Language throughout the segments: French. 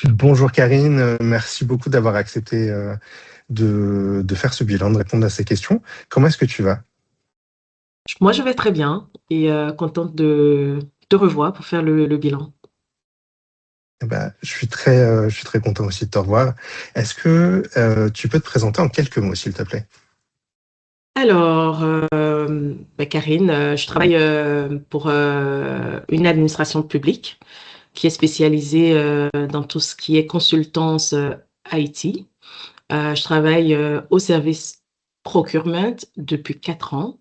Bonjour Karine, merci beaucoup d'avoir accepté de faire ce bilan, de répondre à ces questions. Comment est-ce que tu vas? Moi, je vais très bien et contente de te revoir pour faire le bilan. Eh ben, je suis très content aussi de te revoir. Est-ce que tu peux te présenter en quelques mots, s'il te plaît? Alors, Karine, je travaille pour une administration publique qui est spécialisée dans tout ce qui est consultance IT. Je travaille au service procurement depuis 4 ans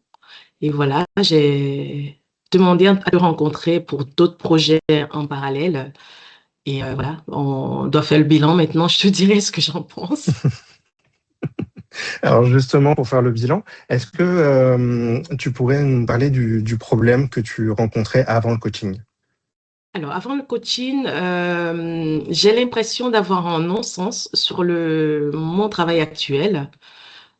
et voilà, j'ai demandé à te rencontrer pour d'autres projets en parallèle. Et voilà, on doit faire le bilan maintenant, je te dirai ce que j'en pense. Alors justement, pour faire le bilan, est-ce que tu pourrais nous parler du problème que tu rencontrais avant le coaching? Alors, avant le coaching, j'ai l'impression d'avoir un non-sens sur mon travail actuel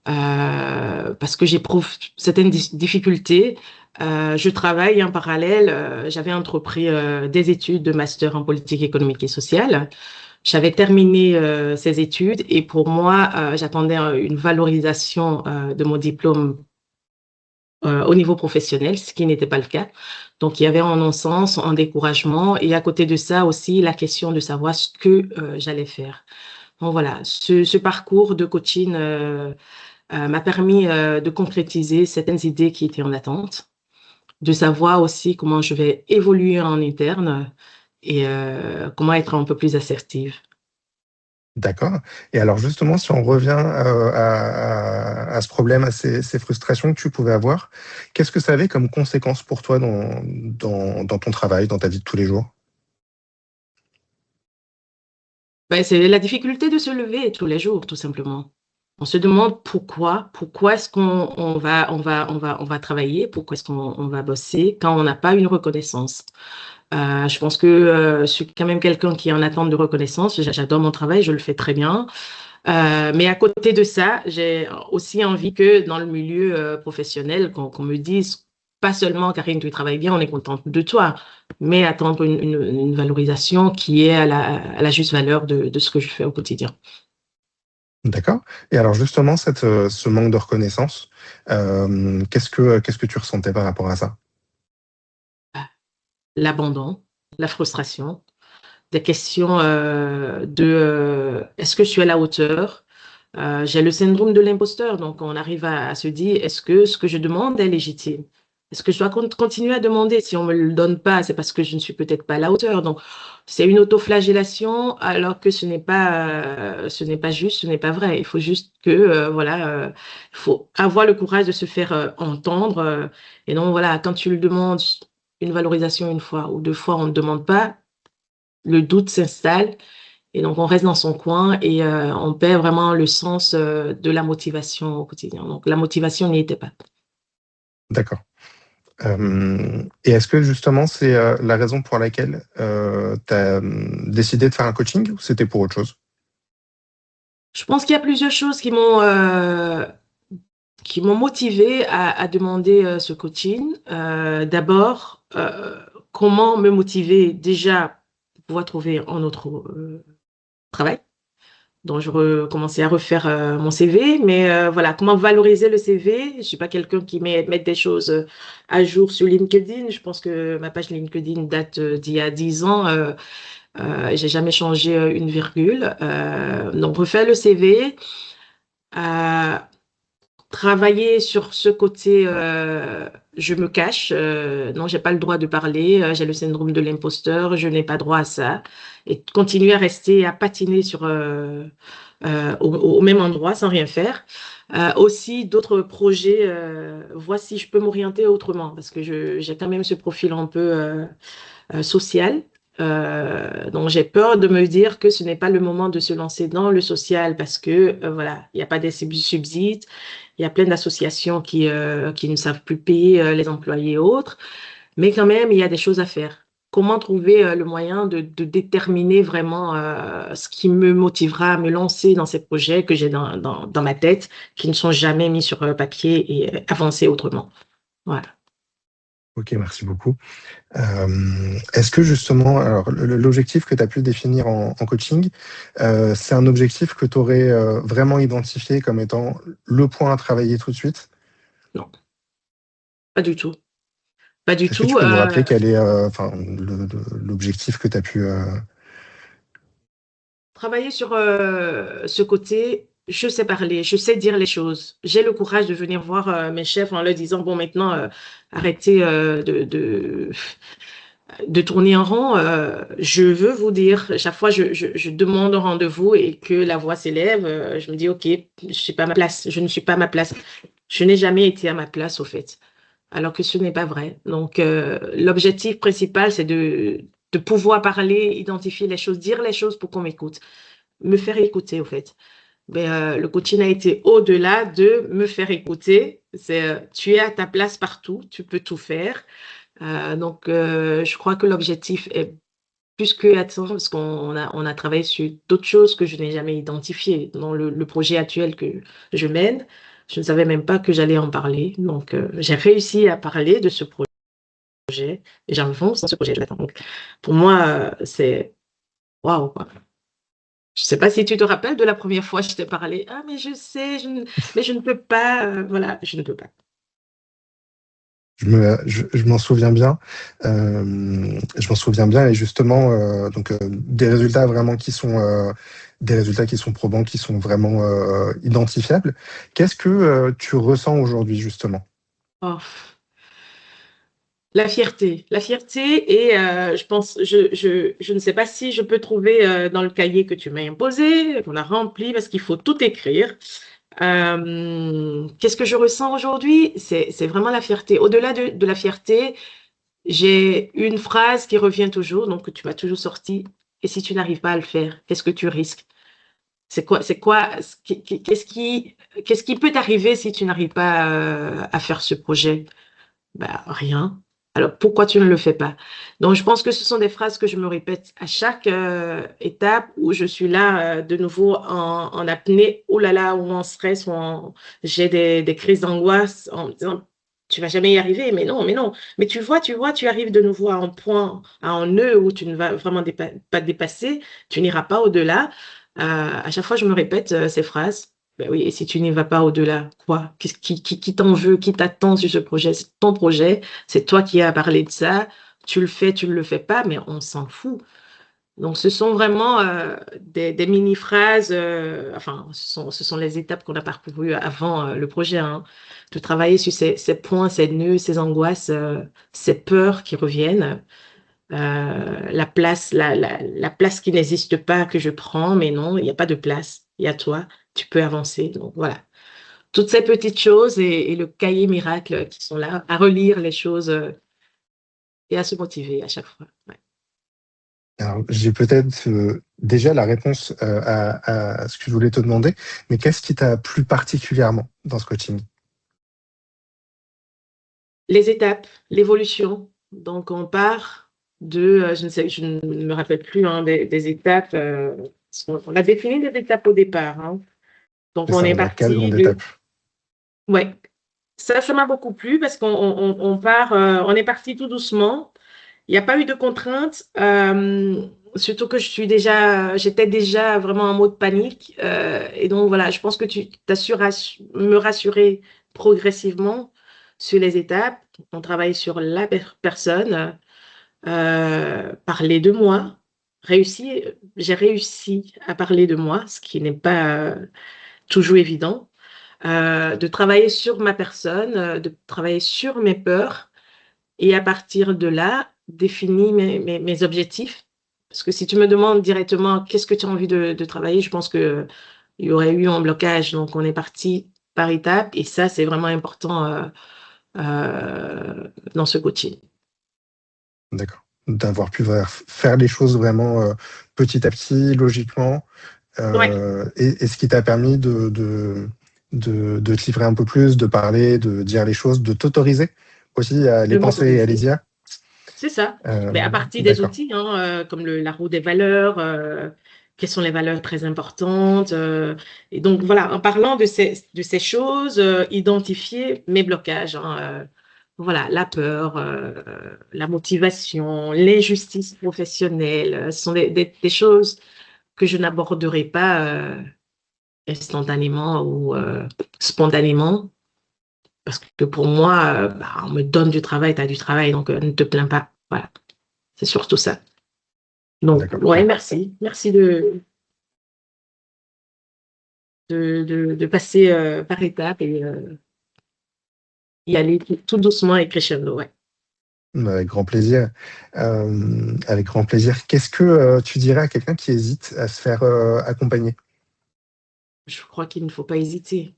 parce que j'éprouve certaines difficultés. Je travaille en parallèle. J'avais entrepris des études de master en politique économique et sociale. J'avais terminé ces études et pour moi, j'attendais une valorisation de mon diplôme au niveau professionnel, ce qui n'était pas le cas. Donc, il y avait un non-sens, un découragement et à côté de ça aussi la question de savoir ce que j'allais faire. Donc voilà, ce parcours de coaching m'a permis de concrétiser certaines idées qui étaient en attente, de savoir aussi comment je vais évoluer en interne et comment être un peu plus assertive. D'accord. Et alors justement, si on revient à ce problème, à ces frustrations que tu pouvais avoir, qu'est-ce que ça avait comme conséquence pour toi dans ton travail, dans ta vie de tous les jours? Ben, c'est la difficulté de se lever tous les jours, tout simplement. On se demande pourquoi est-ce qu'on va travailler, pourquoi est-ce qu'on va bosser quand on n'a pas une reconnaissance. Je pense que je suis quand même quelqu'un qui est en attente de reconnaissance. J'adore mon travail, je le fais très bien. Mais à côté de ça, j'ai aussi envie que dans le milieu professionnel, qu'on me dise pas seulement Karine, tu travailles bien, on est contente de toi, mais attendre une valorisation qui est à la juste valeur de ce que je fais au quotidien. D'accord. Et alors justement, ce manque de reconnaissance, qu'est-ce que tu ressentais par rapport à ça? L'abandon, la frustration, des questions de est-ce que je suis à la hauteur? J'ai le syndrome de l'imposteur, donc on arrive à se dire, est-ce que ce que je demande est légitime? Est-ce que je dois continuer à demander? Si on ne me le donne pas, c'est parce que je ne suis peut-être pas à la hauteur. Donc, c'est une autoflagellation alors que ce n'est pas juste, ce n'est pas vrai. Il faut juste que, voilà, il faut avoir le courage de se faire entendre. Et donc, voilà, quand tu le demandes une valorisation une fois ou deux fois, on ne demande pas, le doute s'installe et donc, on reste dans son coin et on perd vraiment le sens de la motivation au quotidien. Donc, la motivation n'y était pas. D'accord. Et est-ce que justement c'est la raison pour laquelle tu as décidé de faire un coaching ou c'était pour autre chose? Je pense qu'il y a plusieurs choses qui m'ont motivé à demander ce coaching. D'abord, comment me motiver déjà pour pouvoir trouver un autre travail. Donc, je recommençais à refaire mon CV, mais voilà, comment valoriser le CV? Je suis pas quelqu'un qui met des choses à jour sur LinkedIn. Je pense que ma page LinkedIn date d'il y a 10 ans. J'ai jamais changé une virgule. Donc, refaire le CV, euh, travailler sur ce côté, je me cache, non, j'ai pas le droit de parler, j'ai le syndrome de l'imposteur, je n'ai pas droit à ça, et continuer à rester, à patiner au même endroit sans rien faire. Aussi, d'autres projets, voir si je peux m'orienter autrement, parce que j'ai quand même ce profil un peu social. Donc, j'ai peur de me dire que ce n'est pas le moment de se lancer dans le social parce que, voilà, il n'y a pas de subsides, il y a plein d'associations qui ne savent plus payer les employés et autres, mais quand même, il y a des choses à faire. Comment trouver le moyen de déterminer vraiment ce qui me motivera à me lancer dans ces projets que j'ai dans ma tête, qui ne sont jamais mis sur papier et avancer autrement. Voilà. Ok, merci beaucoup. Est-ce que justement, alors l'objectif que tu as pu définir en coaching, c'est un objectif que tu aurais vraiment identifié comme étant le point à travailler tout de suite? Non, pas du tout. Pas du Est-ce que tu tout. peux nous rappeler quel est enfin, l'objectif que tu as pu... Travailler sur ce côté, je sais parler, je sais dire les choses. J'ai le courage de venir voir mes chefs en leur disant, bon, maintenant, arrêtez de tourner en rond. Je veux vous dire, chaque fois, je demande un rendez-vous et que la voix s'élève, je me dis, OK, je suis pas à ma place, je ne suis pas à ma place. Je n'ai jamais été à ma place, au fait, alors que ce n'est pas vrai. Donc, l'objectif principal, c'est de pouvoir parler, identifier les choses, dire les choses pour qu'on m'écoute, me faire écouter, au fait. Mais, le coaching a été au-delà de me faire écouter. C'est, tu es à ta place partout, tu peux tout faire. Donc, je crois que l'objectif est plus que atteint parce on a travaillé sur d'autres choses que je n'ai jamais identifiées. Dans le projet actuel que je mène, je ne savais même pas que j'allais en parler. Donc, j'ai réussi à parler de ce projet et j'avance dans ce projet. Donc, pour moi, c'est waouh, quoi. Je ne sais pas si tu te rappelles de la première fois que je t'ai parlé. Ah, mais je sais, mais je ne peux pas. Voilà, je ne peux pas. Je m'en souviens bien. Je m'en souviens bien et justement, donc des résultats vraiment qui sont des résultats qui sont probants, qui sont vraiment identifiables. Qu'est-ce que tu ressens aujourd'hui justement? Oh. La fierté et je pense, je ne sais pas si je peux trouver dans le cahier que tu m'as imposé, qu'on a rempli parce qu'il faut tout écrire. Qu'est-ce que je ressens aujourd'hui? C'est vraiment la fierté. Au-delà de la fierté, j'ai une phrase qui revient toujours, donc que tu m'as toujours sorti. Et si tu n'arrives pas à le faire, qu'est-ce que tu risques? Qu'est-ce qui peut t'arriver si tu n'arrives pas à faire ce projet? Bah, rien. Alors, pourquoi tu ne le fais pas? Donc, je pense que ce sont des phrases que je me répète à chaque étape où je suis là de nouveau en apnée, oh là là, ou en stress, j'ai des crises d'angoisse en me disant, tu vas jamais y arriver. Mais non, mais non. Mais tu vois, tu arrives de nouveau à un point, à un nœud où tu ne vas vraiment pas dépasser, tu n'iras pas au-delà. À chaque fois, je me répète ces phrases. Ben oui, et si tu n'y vas pas au-delà, quoi? Qui t'en veut, qui t'attend sur ce projet? C'est ton projet, c'est toi qui as parlé de ça. Tu le fais, tu ne le fais pas, mais on s'en fout. Donc, ce sont vraiment des mini-phrases, enfin, ce sont les étapes qu'on a parcourues avant le projet, hein, de travailler sur ces points, ces nœuds, ces angoisses, ces peurs qui reviennent. La place qui n'existe pas que je prends, mais non, il n'y a pas de place. Il y a toi, tu peux avancer. Donc voilà, toutes ces petites choses et le cahier miracle qui sont là à relire les choses et à se motiver à chaque fois. Ouais. Alors, j'ai peut-être déjà la réponse à ce que je voulais te demander, mais qu'est-ce qui t'a plu particulièrement dans ce coaching? Les étapes, l'évolution. Donc on part de, je ne sais, je ne me rappelle plus hein, des étapes. On a défini des étapes au départ. Hein. Donc C'est on ça, est on a quatre parti grandes de, étapes. ouais, ça m'a beaucoup plu parce qu'on part, on est parti tout doucement. Il n'y a pas eu de contraintes, surtout que j'étais déjà vraiment en mode panique. Et donc voilà, je pense que tu t'assures me rassurer progressivement sur les étapes. On travaille sur la personne, parler de moi. J'ai réussi à parler de moi, ce qui n'est pas toujours évident de travailler sur ma personne, de travailler sur mes peurs et à partir de là, définir mes objectifs. Parce que si tu me demandes directement qu'est-ce que tu as envie de travailler, je pense que il y aurait eu un blocage. Donc, on est parti par étapes et ça, c'est vraiment important dans ce coaching. D'accord. D'avoir pu faire les choses vraiment petit à petit, logiquement, Ouais, et ce qui t'a permis de te livrer un peu plus, de parler, de dire les choses, de t'autoriser aussi à les de penser et à les m'autoriser. dire. C'est ça. Mais à partir des D'accord. outils, hein, comme la roue des valeurs, quelles sont les valeurs très importantes. Et donc, voilà, en parlant de ces choses, identifier mes blocages. Hein, voilà, la peur, la motivation, l'injustice professionnelle, ce sont des choses que je n'aborderai pas instantanément ou spontanément, parce que pour moi, bah, on me donne du travail, tu as du travail, donc ne te plains pas. Voilà, c'est surtout ça. Donc, D'accord. ouais, merci. Merci de passer par étapes et y aller tout doucement et crescendo, ouais. Avec grand plaisir. Avec grand plaisir. Qu'est-ce que tu dirais à quelqu'un qui hésite à se faire accompagner? Je crois qu'il ne faut pas hésiter.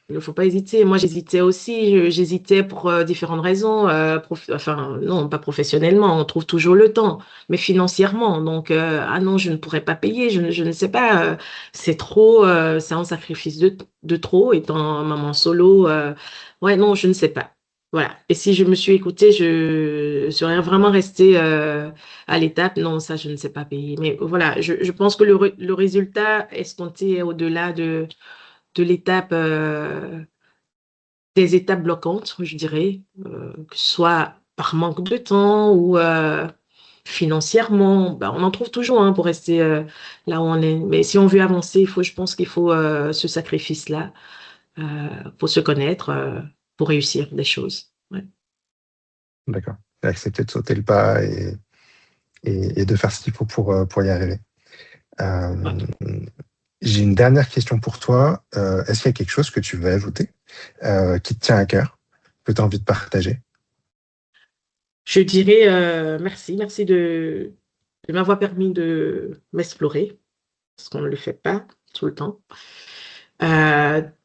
Il ne faut pas hésiter. Moi, j'hésitais aussi. J'hésitais pour différentes raisons. Enfin, non, pas professionnellement. On trouve toujours le temps, mais financièrement. Donc, ah non, je ne pourrais pas payer. Je ne sais pas. C'est trop. C'est un sacrifice de trop étant maman solo. Ouais, non, je ne sais pas. Voilà. Et si je me suis écoutée, je serais vraiment restée à l'étape. Non, ça, je ne sais pas payer. Mais voilà, je pense que le résultat escompté est au-delà de l'étape, des étapes bloquantes, je dirais, que ce soit par manque de temps ou financièrement. Ben, on en trouve toujours hein, pour rester là où on est. Mais si on veut avancer, je pense qu'il faut ce sacrifice-là pour se connaître, pour réussir des choses. Ouais. D'accord. Accepter de sauter le pas et de faire ce qu'il faut pour y arriver. Ouais. Euh, j'ai une dernière question pour toi. Est-ce qu'il y a quelque chose que tu veux ajouter, qui te tient à cœur, que tu as envie de partager? Je dirais merci de m'avoir permis de m'explorer, parce qu'on ne le fait pas tout le temps.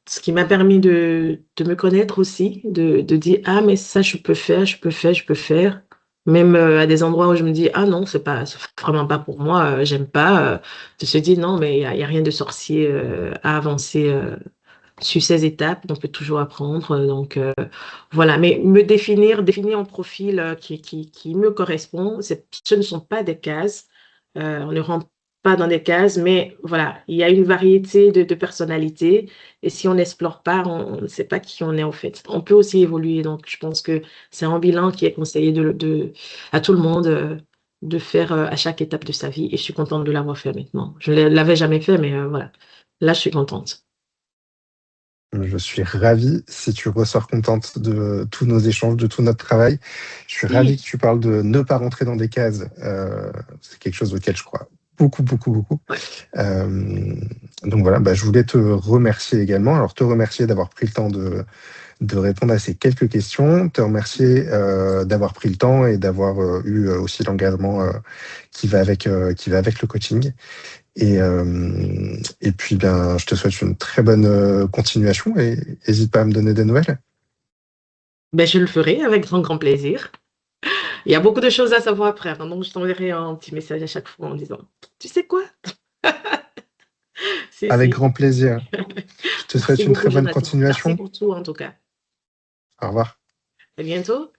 Ce qui m'a permis de me connaître aussi, de dire, ah, mais ça, je peux faire, je peux faire, je peux faire. Même à des endroits où je me dis, ah non, c'est vraiment pas pour moi, j'aime pas. De se dire, non, mais il y a rien de sorcier à avancer sur ces étapes, on peut toujours apprendre. Donc, voilà, mais définir un profil qui me correspond, ce ne sont pas des cases. On ne rentre pas dans des cases, mais voilà, il y a une variété de personnalités. Et si on n'explore pas, on ne sait pas qui on est en fait. On peut aussi évoluer. Donc, je pense que c'est un bilan qui est conseillé à tout le monde de faire à chaque étape de sa vie. Et je suis contente de l'avoir fait maintenant. Je ne l'avais jamais fait, mais voilà, là, je suis contente. Je suis ravi si tu ressors contente de tous nos échanges, de tout notre travail. Je suis ravi que Oui. tu parles de ne pas rentrer dans des cases. C'est quelque chose auquel je crois beaucoup, beaucoup, beaucoup. Ouais. Euh, donc voilà, bah, je voulais te remercier également. Alors te remercier d'avoir pris le temps de répondre à ces quelques questions, te remercier d'avoir pris le temps et d'avoir eu aussi l'engagement qui va avec le coaching. Et puis, bien, je te souhaite une très bonne continuation et n'hésite pas à me donner des nouvelles. Ben, je le ferai avec grand, grand plaisir. Il y a beaucoup de choses à savoir après, hein, donc je t'enverrai un petit message à chaque fois en disant, tu sais quoi? Si, Avec si. grand plaisir. Je te Merci souhaite une beaucoup, très bonne Jonathan. Merci continuation. pour tout, en tout cas. Au revoir. À bientôt.